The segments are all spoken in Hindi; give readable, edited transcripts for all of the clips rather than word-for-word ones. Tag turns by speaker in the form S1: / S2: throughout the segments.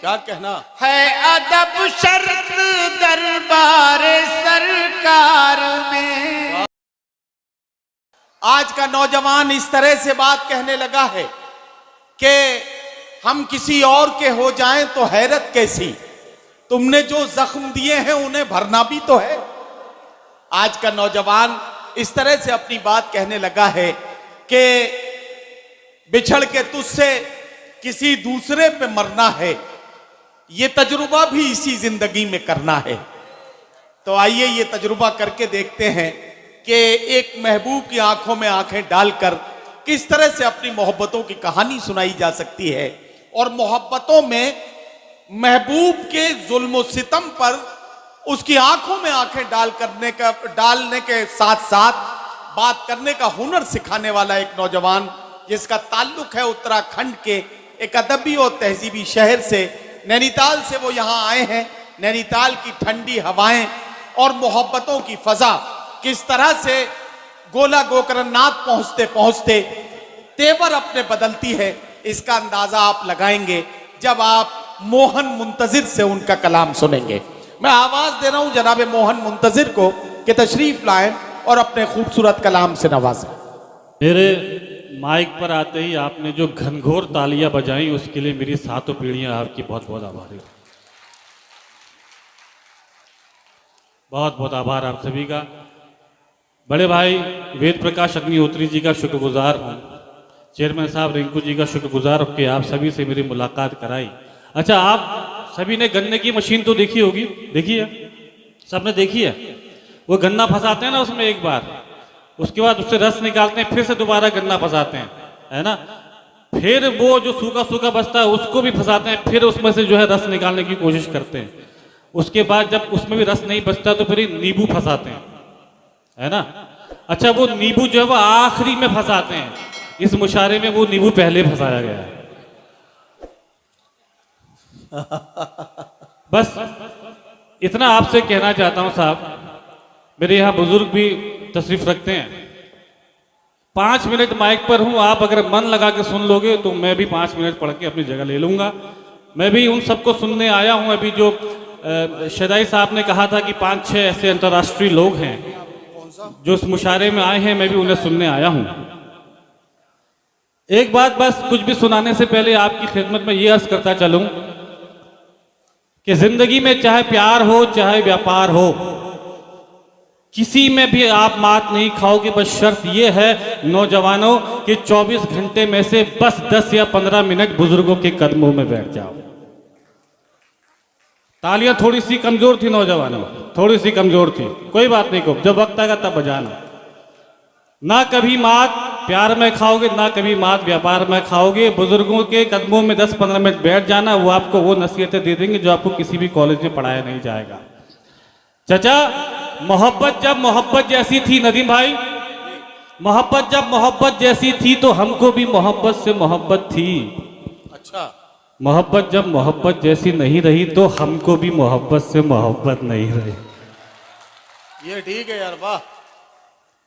S1: क्या कहना
S2: है अदब शर्त दरबार सरकार में।
S1: आज का नौजवान इस तरह से बात कहने लगा है कि हम किसी और के हो जाएं तो हैरत कैसी, तुमने जो जख्म दिए हैं उन्हें भरना भी तो है। आज का नौजवान इस तरह से अपनी बात कहने लगा है कि बिछड़ के तुझसे किसी दूसरे पे मरना है, ये तजुर्बा भी इसी जिंदगी में करना है। तो आइए ये तजुर्बा करके देखते हैं कि एक महबूब की आंखों में आंखें डालकर किस तरह से अपनी मोहब्बतों की कहानी सुनाई जा सकती है, और मोहब्बतों में महबूब के जुल्म सितम पर उसकी आंखों में आंखें डालने के साथ साथ बात करने का हुनर सिखाने वाला एक नौजवान, जिसका ताल्लुक है उत्तराखंड के एक अदबी और तहजीबी शहर से, नैनीताल से वो यहाँ आए हैं। नैनीताल की ठंडी हवाएं और मोहब्बतों की फजा किस तरह से गोला गोकरनाथ पहुंचते पहुंचते तेवर अपने बदलती है, इसका अंदाजा आप लगाएंगे जब आप मोहन मुंतजिर से उनका कलाम सुनेंगे। मैं आवाज दे रहा हूं जनाब मोहन मुंतजिर को कि तशरीफ लाएं और अपने खूबसूरत कलाम से नवाजें।
S3: मेरे माइक पर आते ही आपने जो घनघोर तालियां बजाई, उसके लिए मेरी सातों पीढ़ियां आपकी बहुत बहुत आभारी हूं। बहुत बहुत आभार आप सभी का। बड़े भाई वेद प्रकाश अग्निहोत्री जी का शुक्रगुजार हूँ, चेयरमैन साहब रिंकू जी का शुक्रगुजार हूँ कि आप सभी से मेरी मुलाकात कराई। अच्छा, आप सभी ने गन्ने की मशीन तो देखी होगी, देखी है? सबने देखी है? वो गन्ना फंसाते हैं ना उसमें एक बार, उसके बाद उससे रस निकालते हैं, फिर से दोबारा गन्ना फंसाते हैं, है ना? फिर वो जो सूखा सूखा बचता है उसको भी फंसाते हैं, फिर उसमें से जो है रस निकालने की कोशिश करते हैं। उसके बाद जब उसमें भी रस नहीं बचता तो फिर नींबू फंसाते हैं, है ना? अच्छा, वो नींबू जो है वो आखिरी में फंसाते हैं। इस मुशारे में वो नींबू पहले फंसाया गया है। बस इतना आपसे कहना चाहता हूं साहब। मेरे यहाँ बुजुर्ग भी तशरीफ रखते हैं। 5 मिनट माइक पर हूं, आप अगर मन लगा के सुन लोगे तो मैं भी 5 मिनट पढ़ के अपनी जगह ले लूंगा। मैं भी उन सबको सुनने आया हूं। अभी जो शदाई साहब ने कहा था कि 5-6 ऐसे अंतर्राष्ट्रीय लोग हैं जो इस मुशारे में आए हैं, मैं भी उन्हें सुनने आया हूं। एक बात बस कुछ भी सुनाने से पहले आपकी खिदमत में ये अर्ज करता चलूं कि जिंदगी में चाहे प्यार हो चाहे व्यापार हो, किसी में भी आप मात नहीं खाओगे। बस शर्त यह है नौजवानों कि 24 घंटे में से बस 10 या 15 मिनट बुजुर्गों के कदमों में बैठ जाओ। तालियां थोड़ी सी कमजोर थी नौजवानों, थोड़ी सी कमजोर थी, कोई बात नहीं, को जब वक्त आएगा तब बजाना। ना कभी मात प्यार में खाओगे, ना कभी मात व्यापार में खाओगे। बुजुर्गों के कदमों में 10-15 मिनट बैठ जाना, वो आपको वो नसीहतें दे देंगे जो आपको किसी भी कॉलेज में पढ़ाया नहीं जाएगा। चाचा, मोहब्बत जब मोहब्बत जैसी थी, नदीम भाई, मोहब्बत जब मोहब्बत जैसी थी तो हमको भी मोहब्बत से मोहब्बत थी। अच्छा, मोहब्बत जब मोहब्बत जैसी नहीं रही तो हमको भी मोहब्बत से मोहब्बत नहीं रही।
S1: ये ठीक है यार, वाह।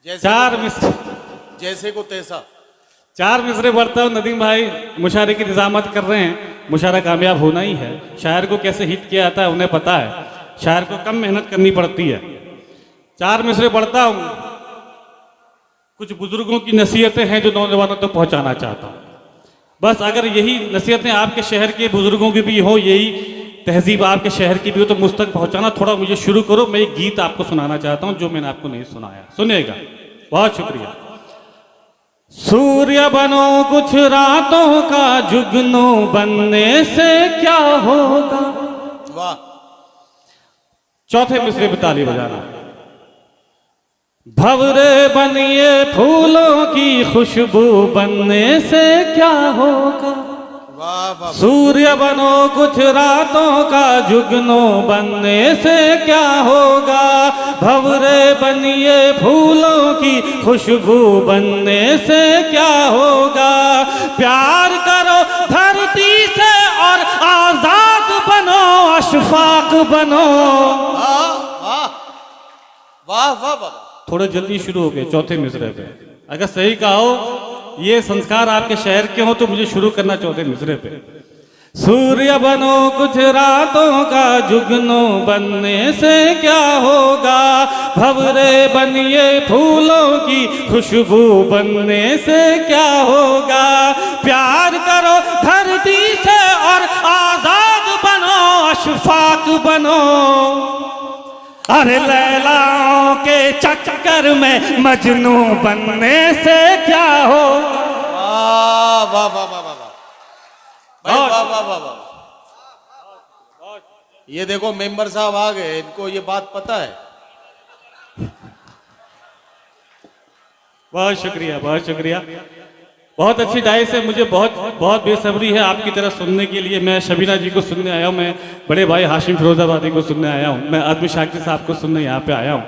S3: चार मिसरे
S1: जैसे को तैसा
S3: 4 मिसरे बढ़ता हूँ। नदीम भाई मुशारे की निजामत कर रहे हैं, मुशारा कामयाब होना ही है। शायर को कैसे हिट किया जाता है उन्हें पता है, शायर को कम मेहनत करनी पड़ती है। 4 मिसरे बढ़ता हूँ। कुछ बुजुर्गों की नसीहतें हैं जो नौजवानों तक पहुंचाना चाहता हूँ। बस अगर यही नसीहतें आपके शहर के बुजुर्गों की भी हो, यही तहजीब आपके शहर की भी हो, तो मुझ तक पहुंचाना। थोड़ा मुझे शुरू करो, मैं एक गीत आपको सुनाना चाहता हूं जो मैंने आपको नहीं सुनाया, सुनिएगा। बहुत शुक्रिया। सूर्य बनो कुछ रातों का जुगनू बनने से क्या होगा।
S1: वाह।
S3: चौथे मिसरे पे ताली बजाना। भंवरे बनिए फूलों की खुशबू बनने से क्या होगा। सूर्य बनो कुछ रातों का जुगनू बनने से क्या होगा। भंवरे बनिए फूलों की खुशबू बनने से क्या होगा। प्यार करो धरती से और आजाद बनो, अशफाक बनो।
S1: वाह वाह वाह वाह।
S3: थोड़े जल्दी शुरू हो गए चौथे मिसरे पे। अगर सही कहा हो, ये संस्कार आपके शहर के हो तो मुझे शुरू करना चौथे मिसरे पे। सूर्य बनो कुछ रातों का, जुगनू बनने से क्या होगा। भंवरे बनिए फूलों की, खुशबू बनने से क्या होगा। प्यार करो धरती से और आजाद बनो, अशफाक बनो। अरे लैलाओं के चक्कर में मजनू बनने से क्या होगा।
S1: वाह वाह वाह वाह वाह भाई, वाह वाह वाह वाह। ये देखो मेंबर साहब आ गए, इनको ये बात पता है।
S3: बहुत शुक्रिया, बहुत शुक्रिया। बहुत अच्छी डाइस है, मुझे बहुत बहुत बेसब्री है आपकी तरह सुनने के लिए। मैं शबीना जी को सुनने आया हूँ, मैं बड़े भाई हाशिम फिरोजाबादी को सुनने आया हूँ, मैं आदमी शाकिर साहब को सुनने यहाँ पे आया हूँ।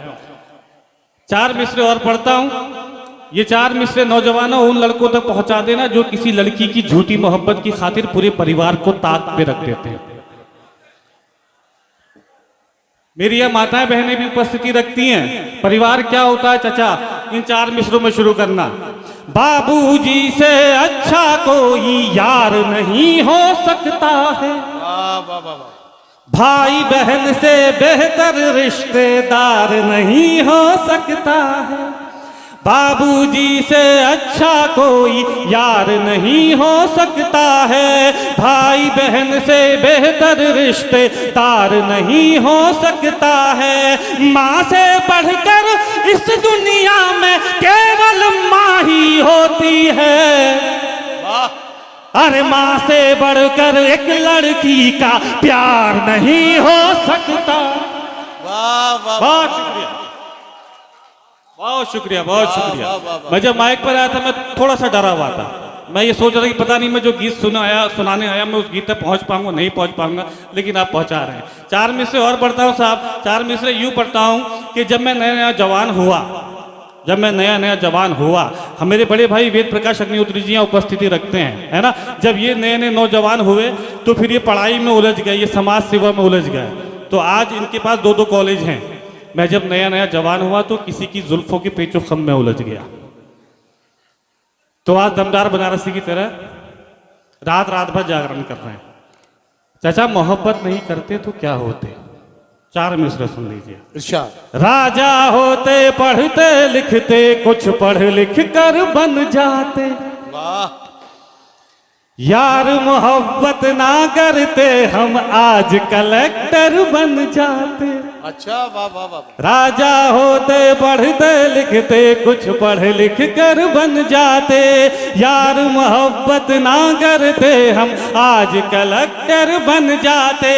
S3: 4 मिसरे और पढ़ता हूँ। ये 4 मिसरे नौजवानों उन लड़कों तक पहुंचा देना जो किसी लड़की की झूठी मोहब्बत की खातिर पूरे परिवार को ताक पे रख देते हैं। मेरी यह माताएं बहनें भी उपस्थिति रखती हैं। परिवार क्या होता है चचा, इन 4 मिसरों में शुरू करना। बाबूजी से अच्छा कोई यार नहीं हो सकता है।
S1: वाह वाह वाह वाह।
S3: भाई बहन से बेहतर रिश्तेदार नहीं हो सकता है। बाबूजी से अच्छा कोई यार नहीं हो सकता है। भाई बहन से बेहतर रिश्तेदार नहीं हो सकता है। माँ से बढ़कर इस दुनिया में केवल माँ ही होती है।
S1: वाह।
S3: अरे माँ से बढ़कर एक लड़की का प्यार नहीं हो सकता।
S1: वाह वाह
S3: बहुत शुक्रिया, बहुत शुक्रिया, बहुत शुक्रिया। मैं जब माइक पर आया था मैं थोड़ा सा डरा हुआ था। मैं ये सोच रहा था कि पता नहीं मैं जो गीत सुनाने आया मैं उस गीत तक पहुंच पाऊंगा नहीं पहुंच पाऊंगा, लेकिन आप पहुंचा रहे हैं। 4 मिसरे और पढ़ता हूँ साहब। 4 मिसरे यूं पढ़ता हूँ कि जब मैं नया नया जवान हुआ, हमारे बड़े भाई वेद प्रकाश अग्निहोत्री जी यहाँ उपस्थिति रखते हैं, है ना। जब ये नए नए नौजवान हुए तो फिर ये पढ़ाई में उलझ गए, ये समाज सेवा में उलझ गए। तो आज इनके पास 2-2 कॉलेज हैं। मैं जब नया नया जवान हुआ तो किसी की जुल्फों के पेचो खम में उलझ गया। तो आज दमदार बनारसी की तरह रात रात भर जागरण कर रहे हैं। चाचा मोहब्बत नहीं करते तो क्या होते। 4 मिसरे सुन लीजिए।
S1: इरशाद।
S3: राजा होते पढ़ते लिखते, कुछ पढ़ लिख कर बन जाते।
S1: वाह।
S3: यार मोहब्बत ना करते हम आज कलेक्टर बन जाते।
S1: अच्छा वाह वाह वाह।
S3: राजा होते पढ़ते लिखते, कुछ पढ़ लिख कर बन जाते। यार मोहब्बत ना करते हम आज कलेक्टर बन जाते।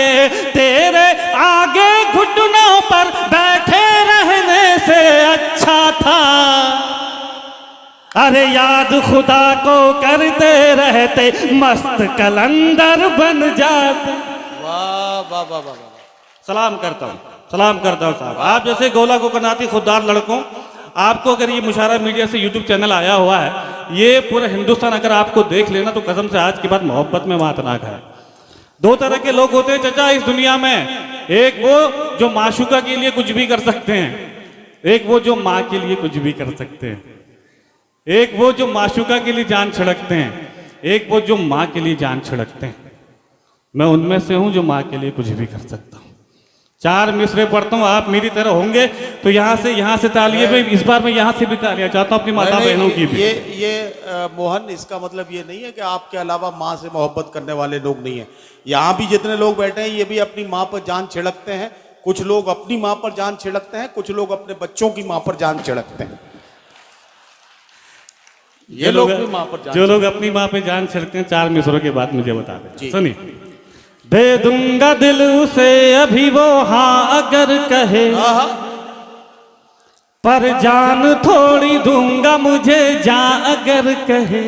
S3: तेरे आगे घुटनों पर बैठे रहने से अच्छा था। अरे याद खुदा को करते रहते, मस्त कलंदर बन जाते।
S1: वाह वाह वाह वाह।
S3: सलाम करता हूँ साहब। आप जैसे गोला को कनाती खुददार लड़कों, आपको अगर ये मुशारा मीडिया से यूट्यूब चैनल आया हुआ है, ये पूरा हिंदुस्तान अगर आपको देख लेना तो कसम से आज के बाद मोहब्बत में मातनाक है। 2 तरह के लोग होते हैं चचा इस दुनिया में। एक वो जो माशूका के लिए कुछ भी कर सकते हैं, एक वो जो माँ के लिए कुछ भी कर सकते हैं। एक वो जो माशूका के लिए जान छिड़कते हैं, एक वो जो माँ के लिए जान छिड़कते हैं। मैं उनमें से हूं जो माँ के लिए कुछ भी कर सकता हूं। 4 मिसरे पढ़ता हूं, आप मेरी तरह होंगे तो यहाँ से तालियां में इस बार मैं यहाँ से भी तालियां चाहता हूं अपनी माता बहनों की भी।
S1: ये मोहन, इसका मतलब ये नहीं है कि आपके अलावा माँ से मोहब्बत करने वाले लोग नहीं है। यहाँ भी जितने लोग बैठे हैं ये भी अपनी माँ पर जान छिड़कते हैं। कुछ लोग अपनी माँ पर जान छिड़कते हैं, कुछ लोग अपने बच्चों की माँ पर जान छिड़कते हैं। ये लोग भी माँ पर जान,
S3: जो लोग अपनी माँ पे जान छिड़कते हैं 4 मिसरों के बाद मुझे बता दें। सुनिए। दे दूंगा दिल उसे अभी वो हाँ अगर कहे, पर जान थोड़ी दूंगा मुझे जान अगर कहे।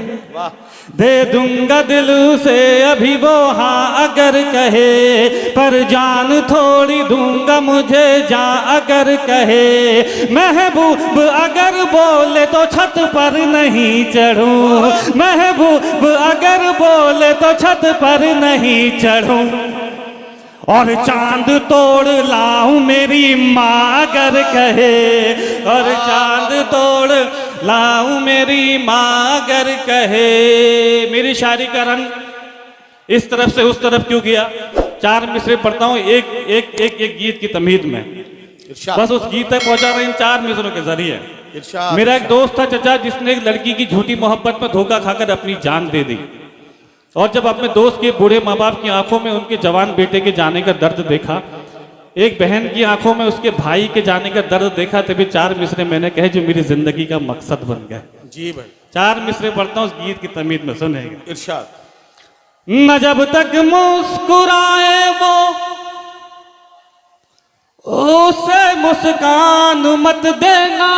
S3: दे दूंगा दिल उसे अभी वो हाँ अगर कहे, पर जान थोड़ी दूंगा मुझे जान अगर कहे। महबूब अगर बोले तो छत पर नहीं चढ़ूं, महबूब अगर बोले तो छत पर नहीं चढ़ूं। और चांद तोड़ लाऊं मेरी माँ अगर कहे, और चांद तोड़ लाऊं मेरी माँ अगर कहे। मेरी शायरी का रंग इस तरफ से उस तरफ क्यों किया? 4 मिसरे पढ़ता हूँ एक एक एक एक गीत की तमीद में,
S1: इरशाद
S3: बस उस गीत तक पहुंचा रहे इन 4 मिसरों के जरिए।
S1: इरशाद।
S3: मेरा एक दोस्त था चचा, जिसने एक लड़की की झूठी मोहब्बत में धोखा खाकर अपनी जान दे दी, और जब अपने दोस्त के बूढ़े माँ बाप की आंखों में उनके जवान बेटे के जाने का दर्द देखा, एक बहन की आंखों में उसके भाई के जाने का दर्द देखा, तभी 4 मिसरे मैंने कहे जो मेरी जिंदगी का मकसद बन गए।
S1: जी भाई।
S3: 4 मिसरे पढ़ता हूँ उस गीत की तमीद में, सुनेगा।
S1: इरशाद।
S3: न जब तक मुस्कुराए वो उसे मुस्कान मत देना,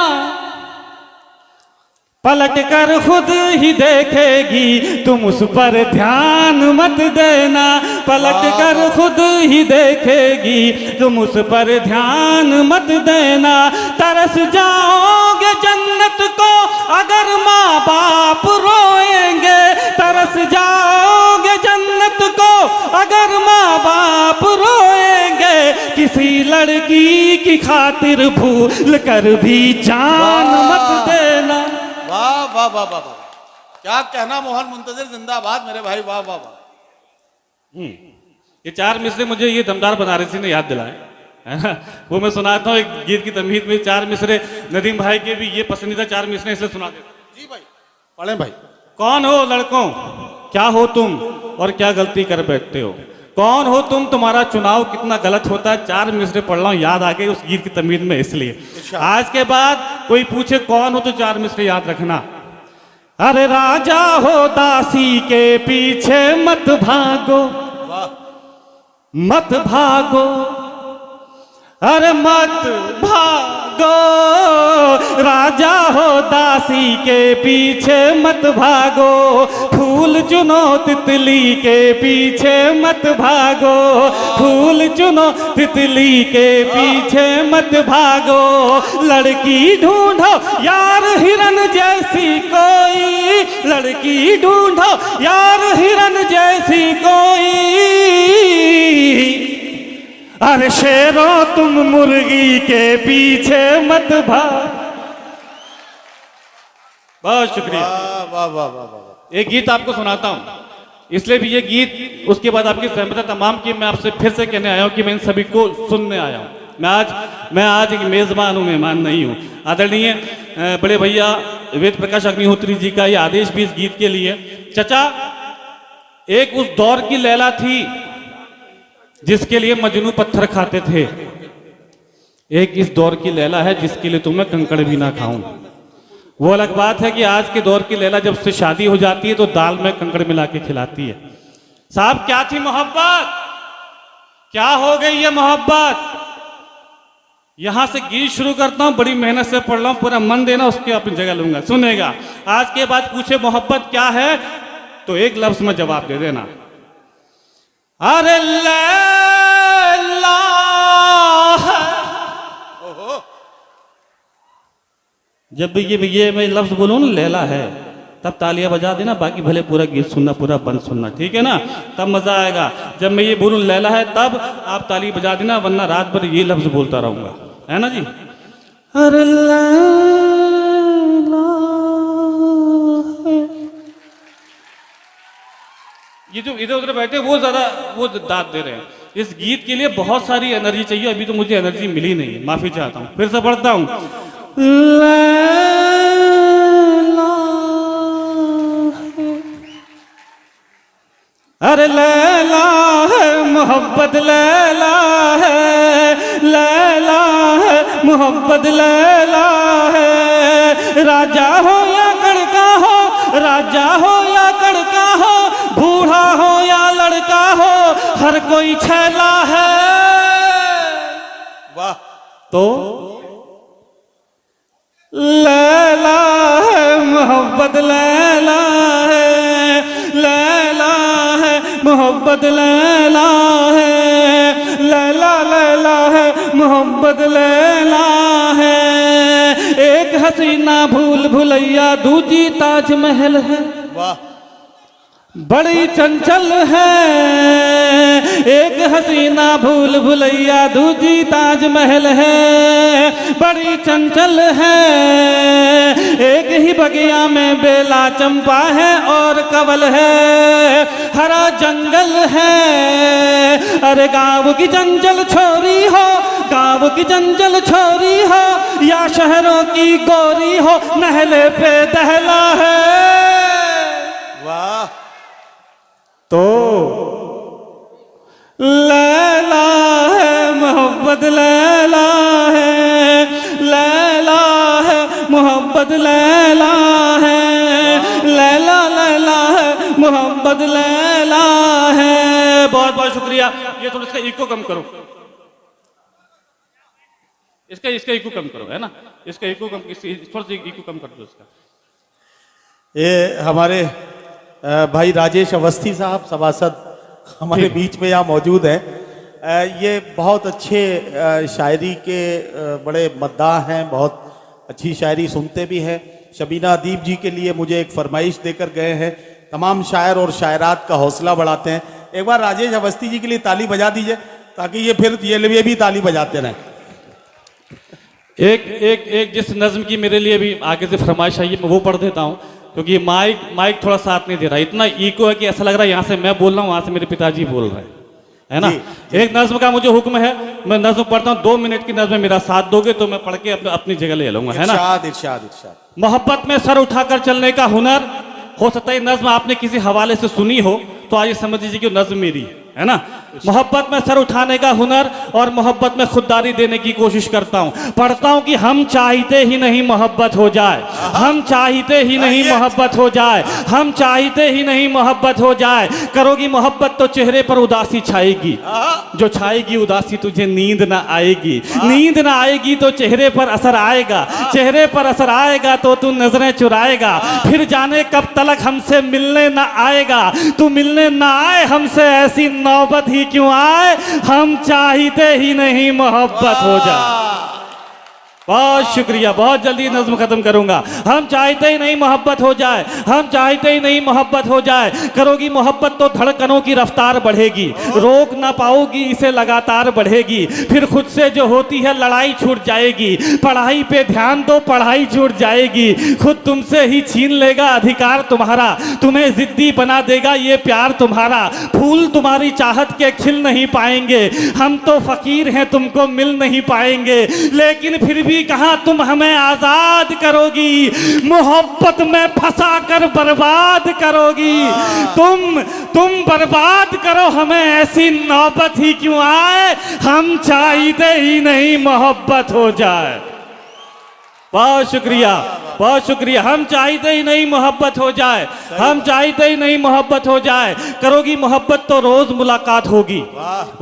S3: पलट कर खुद ही देखेगी तुम उस पर ध्यान मत देना, पलट कर खुद ही देखेगी तुम उस पर ध्यान मत देना। तरस जाओगे जन्नत को अगर माँ बाप रोएंगे, तरस जाओगे जन्नत को अगर माँ बाप रोएंगे, किसी लड़की की खातिर भूल कर भी जान मत देना।
S1: वाह वाह वाह वाह वाह, क्या कहना मोहन मुंतजिर जिंदाबाद मेरे भाई, वाह वाह वाह।
S3: ये 4 मिसरे मुझे ये दमदार बनारसी ने याद दिलाए, है ना? वो मैं सुनाता हूँ एक गीत की तमीद में 4 मिसरे, नदीम भाई के भी ये पसंदीदा 4 मिसरे इसलिए सुना देते।
S1: जी भाई पढ़े भाई।
S3: कौन हो लड़कों, क्या हो तुम और क्या गलती कर बैठते हो, कौन हो तुम, तुम्हारा चुनाव कितना गलत होता है। 4 मिसरे पढ़ रहा हूँ, याद आ गए उस गीत की तमीद में, इसलिए आज के बाद कोई पूछे कौन हो तो 4 मिसरे याद रखना। अरे राजा हो दासी के पीछे मत भागो, मत भागो, अरे मत भागो, राजा हो दासी के पीछे मत भागो, फूल चुनो तितली के पीछे मत भागो, फूल चुनो तितली के पीछे मत भागो, लड़की ढूंढो यार हिरन जैसी कोई, लड़की ढूंढो यार हिरन जैसी कोई, अरे शेरों तुम मुर्गी के पीछे मत भाग। बहुत शुक्रिया।
S1: वाह वाह वाह वाह।
S3: एक गीत आपको सुनाता हूं, इसलिए भी ये गीत उसके बाद आपकी सहमति तमाम की मैं आपसे फिर से कहने आया हूं कि मैं इन सभी को सुनने आया हूं। मैं आज एक मेजबान हूं, मेहमान नहीं हूं। आदरणीय बड़े भैया वेद प्रकाश अग्निहोत्री जी का ये आदेश भी इस गीत के लिए। चचा, एक उस दौर की लैला थी जिसके लिए मजनू पत्थर खाते थे, एक इस दौर की लैला है जिसके लिए तुम्हें कंकड़ भी ना खाऊं। वो अलग बात है कि आज के दौर की लैला जब से शादी हो जाती है तो दाल में कंकड़ मिला के खिलाती है। साहब, क्या थी मोहब्बत, क्या हो गई ये मोहब्बत। यहां से गीत शुरू करता हूं, बड़ी मेहनत से पढ़ रहा हूं, पूरा मन देना, उसके अपनी जगह लूंगा, सुनेगा। आज के बाद पूछे मोहब्बत क्या है तो एक लफ्ज में जवाब दे देना। अरे लैला है। जब भी ये मैं लफ्ज बोलूं ना लैला है, तब तालियां बजा देना, बाकी भले पूरा गीत सुनना, पूरा बंद सुनना, ठीक है ना? तब मजा आएगा। जब मैं ये बोलूं लैला है तब आप ताली बजा देना, वरना रात भर ये लफ्ज बोलता रहूंगा, है ना जी? अरे लैला है। ये जो इधर उधर बैठे वो ज्यादा वो दाद दे रहे हैं। इस गीत के लिए बहुत सारी एनर्जी चाहिए, अभी तो मुझे एनर्जी मिली नहीं है, माफी चाहता हूं। फिर से पढ़ता हूं। अरे लैला है मोहब्बत, लैला है, लैला है मोहब्बत, लैला है। राजा हो या कड़का हो, राजा हो या कड़का हो, बूढ़ा हो या लड़का हो, हर कोई छैला है।
S1: वाह।
S3: तो लैला है मोहब्बत, लैला है, लैला है मोहब्बत, लैला है, लैला लैला है मोहब्बत, लैला है। एक हसीना भूल भुलैया, दूजी ताजमहल है।
S1: वाह।
S3: बड़ी चंचल है एक हसीना भूल भुलैया दूजी ताजमहल है। बड़ी चंचल है एक ही बगिया में बेला चंपा है और कवल है। हरा जंगल है अरे गाँव की चंचल छोरी हो, गाँव की चंचल छोरी हो या शहरों की गोरी हो, नहले पे दहला है।
S1: वाह।
S3: तो लैला है मोहब्बत, लैला है, लैला है मोहब्बत, लैला है, लैला लैला है मोहब्बत, लैला है। बहुत बहुत शुक्रिया। ये थोड़ा इसका इको कम करो, इसका इको कम करो, है ना, इसका इको कम, थोड़ा सा इको कम कर दो इसका।
S1: ये हमारे भाई राजेश अवस्थी साहब सभासद हमारे बीच में यहाँ मौजूद हैं। ये बहुत अच्छे शायरी के बड़े मद्दाह हैं, बहुत अच्छी शायरी सुनते भी हैं। शबीना अदीब जी के लिए मुझे एक फरमाइश देकर गए हैं, तमाम शायर और शायरात का हौसला बढ़ाते हैं। एक बार राजेश अवस्थी जी के लिए ताली बजा दीजिए ताकि ये फिर ये भी ताली बजाते रहें।
S3: एक एक एक जिस नज्म की मेरे लिए भी आगे से फरमाइश आई है मैं वो पढ़ देता हूँ, क्योंकि माइक थोड़ा साथ नहीं दे रहा, इतना इको है कि ऐसा लग रहा है यहाँ से मैं बोल रहा हूँ वहाँ से मेरे पिताजी बोल रहे हैं, है ना। एक नज्म का मुझे हुक्म है, मैं नज्म पढ़ता हूँ, 2 मिनट की नज्म में मेरा साथ दोगे तो मैं पढ़ के अपनी जगह ले लूंगा, है ना।
S1: इरशाद इरशाद इरशाद।
S3: मोहब्बत में सर उठाकर चलने का हुनर, हो सकता है नज्म आपने किसी हवाले से सुनी हो तो आज समझ लीजिए कि नज्म मेरी है ना। मोहब्बत में सर उठाने का हुनर और मोहब्बत में खुददारी देने की कोशिश करता हूँ। पढ़ता हूँ कि हम चाहते ही नहीं मोहब्बत हो जाए, हम चाहते ही नहीं मोहब्बत हो जाए, हम चाहते ही नहीं मोहब्बत हो जाए। करोगी मोहब्बत तो चेहरे पर उदासी छाएगी, जो छाएगी उदासी तुझे नींद ना आएगी, नींद ना आएगी तो चेहरे पर असर आएगा, चेहरे पर असर आएगा तो तू नजरें चुराएगा। फिर जाने कब तलक हमसे मिलने ना आएगा, तू मिलने ना आए हमसे ऐसी नौबत ही क्यों आए, हम चाहते ही नहीं मोहब्बत हो जाए। बहुत शुक्रिया, बहुत जल्दी नज्म खत्म करूंगा। हम चाहते ही नहीं मोहब्बत हो जाए, हम चाहते ही नहीं मोहब्बत हो जाए। करोगी मोहब्बत तो धड़कनों की रफ्तार बढ़ेगी, रोक ना पाओगी इसे लगातार बढ़ेगी। फिर खुद से जो होती है लड़ाई छूट जाएगी, पढ़ाई पे ध्यान दो पढ़ाई छूट जाएगी। खुद तुमसे ही छीन लेगा अधिकार तुम्हारा, तुम्हें जिद्दी बना देगा ये प्यार तुम्हारा। फूल तुम्हारी चाहत के खिल नहीं पाएंगे, हम तो फकीर हैं तुमको मिल नहीं पाएंगे। लेकिन फिर भी कहां तुम हमें आजाद करोगी, मोहब्बत में फंसा कर बर्बाद करोगी। तुम बर्बाद करो हमें ऐसी नौबत ही क्यों आए, हम चाहते ही नहीं मोहब्बत हो जाए। बहुत शुक्रिया, बहुत शुक्रिया। हम चाहते ही नहीं मोहब्बत हो जाए, हम चाहते ही नहीं मोहब्बत हो जाए। करोगी मोहब्बत तो रोज मुलाकात होगी,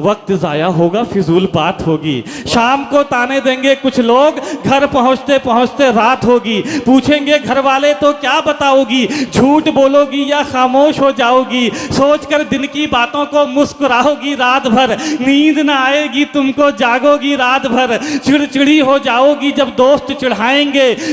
S3: वक्त जाया होगा फिजूल बात होगी। शाम को ताने देंगे कुछ लोग, घर पहुंचते पहुंचते रात होगी। पूछेंगे घर वाले तो क्या बताओगी, झूठ बोलोगी या खामोश हो जाओगी। सोचकर दिन की बातों को मुस्कुराओगी रात भर, नींद ना आएगी तुमको जागोगी रात भर। चिड़चिड़ी हो जाओगी जब दोस्त चिढ़ाएंगे,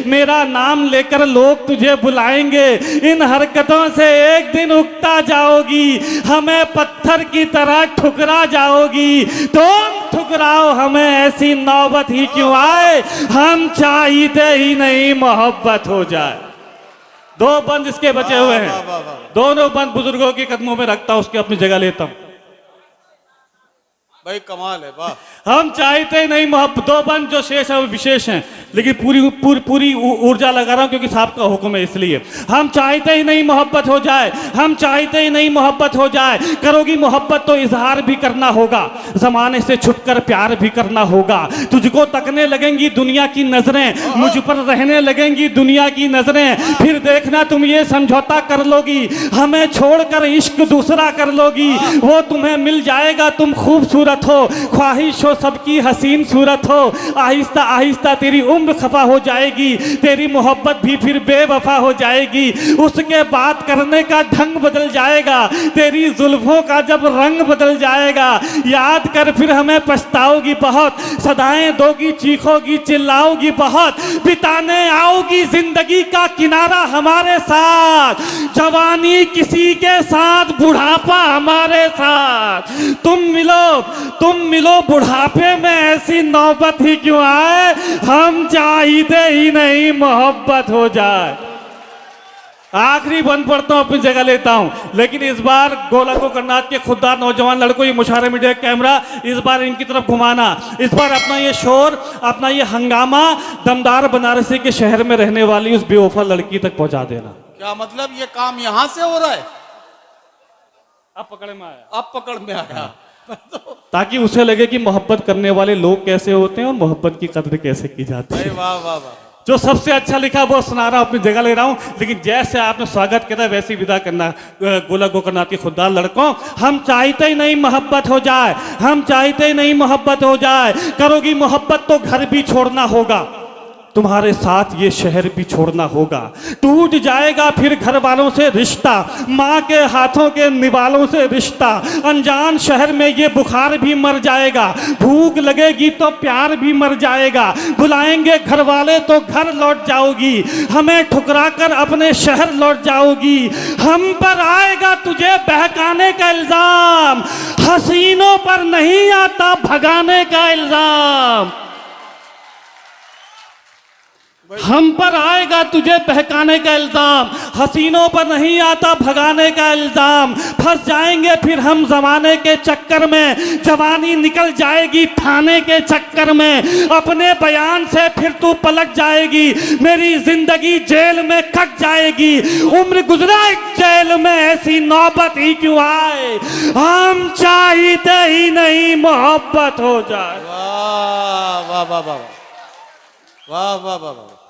S3: मेरा नाम लेकर लोग तुझे बुलाएंगे। इन हरकतों से एक दिन उगता जाओगी, हमें पत्थर की तरह ठुकरा जाओगी। तुम ठुकराओ हमें ऐसी नौबत ही क्यों आए, हम चाहते ही नहीं मोहब्बत हो जाए। 2 बंद इसके बचे हुए हैं, दोनों बंद बुजुर्गों के कदमों में रखता हूं, उसकी अपनी जगह लेता हूं।
S1: भाई कमाल है, वाह।
S3: हम चाहते ही नहीं मोहब्बत, 2 बंद जो शेष है वो विशेष हैं, लेकिन पूरी ऊर्जा लगा रहा हूं क्योंकि साहब का हुक्म है इसलिए। हम चाहते ही नहीं मोहब्बत हो जाए, हम चाहते ही नहीं मोहब्बत हो जाए। करोगी मोहब्बत तो इजहार भी करना होगा, जमाने से छुटकर प्यार भी करना होगा। तुझको तकने लगेंगी दुनिया की नजरें, मुझ पर रहने लगेंगी दुनिया की नजरें। फिर देखना तुम ये समझौता कर लोगी, हमें छोड़कर इश्क दूसरा कर लोगी। वो तुम्हें मिल जाएगा, तुम खूबसूरत हो, ख्वाहिश हो सबकी हसीन सूरत हो। आहिस्ता आहिस्ता तेरी उम्र खफा हो जाएगी, तेरी मोहब्बत भी फिर बेवफा हो जाएगी। उसके बात करने का ढंग बदल जाएगा, तेरी जुल्फों का जब रंग बदल जाएगा। याद कर फिर हमें पछताओगी बहुत, सदाएं दोगी चीखोगी चिल्लाओगी बहुत। बिताने आओगी जिंदगी का किनारा हमारे साथ, जवानी किसी के साथ, बुढ़ापा हमारे साथ। तुम मिलो बुढ़ापे में, ऐसी नौबत ही क्यों आए, हम चाहते ही नहीं मोहब्बत हो जाए। आखिरी बंद पढ़ता हूं, अपनी जगह लेता हूं, लेकिन इस बार गोला गोकर्णनाथ के खुददार नौजवान लड़कों, ये मुशारे मीडिया कैमरा इस बार इनकी तरफ घुमाना, इस बार अपना ये शोर, अपना ये हंगामा दमदार बनारसी के शहर में रहने वाली उस बेवफा लड़की तक पहुंचा देना।
S1: क्या मतलब ये काम यहां से हो रहा है?
S3: अब पकड़ में आया,
S1: अब पकड़ में आया।
S3: ताकि उसे लगे कि मोहब्बत करने वाले लोग कैसे होते हैं और मोहब्बत की कदर कैसे की जाती है।
S1: वाह वाह वाह।
S3: जो सबसे अच्छा लिखा वो सुना रहा हूं, अपनी जगह ले रहा हूं, लेकिन जैसे आपने स्वागत किया वैसे ही विदा करना। गोला गोकर्णनाथ के खुददार लड़कों, हम चाहते ही नहीं मोहब्बत हो जाए, हम चाहते ही नहीं मोहब्बत हो जाए। करोगी मोहब्बत तो घर भी छोड़ना होगा, तुम्हारे साथ ये शहर भी छोड़ना होगा। टूट जाएगा फिर घर वालों से रिश्ता, माँ के हाथों के निवालों से रिश्ता। अनजान शहर में ये बुखार भी मर जाएगा, भूख लगेगी तो प्यार भी मर जाएगा। बुलाएंगे घर वाले तो घर लौट जाओगी, हमें ठुकरा कर अपने शहर लौट जाओगी। हम पर आएगा तुझे बहकाने का इल्जाम, हसीनों पर नहीं आता भगाने का इल्जाम। हम पर आएगा तुझे बहकाने का इल्जाम, हसीनों पर नहीं आता भगाने का इल्जाम। फंस जाएंगे फिर हम जमाने के चक्कर में, जवानी निकल जाएगी थाने के चक्कर में। अपने बयान से फिर तू पलट जाएगी, मेरी जिंदगी जेल में कट जाएगी। उम्र गुजरा एक जेल में, ऐसी नौबत ही क्यों आए, हम चाहते ही नहीं मोहब्बत हो जाए।
S1: वाह वाह वाह वाह वाह वाह वाह वाह।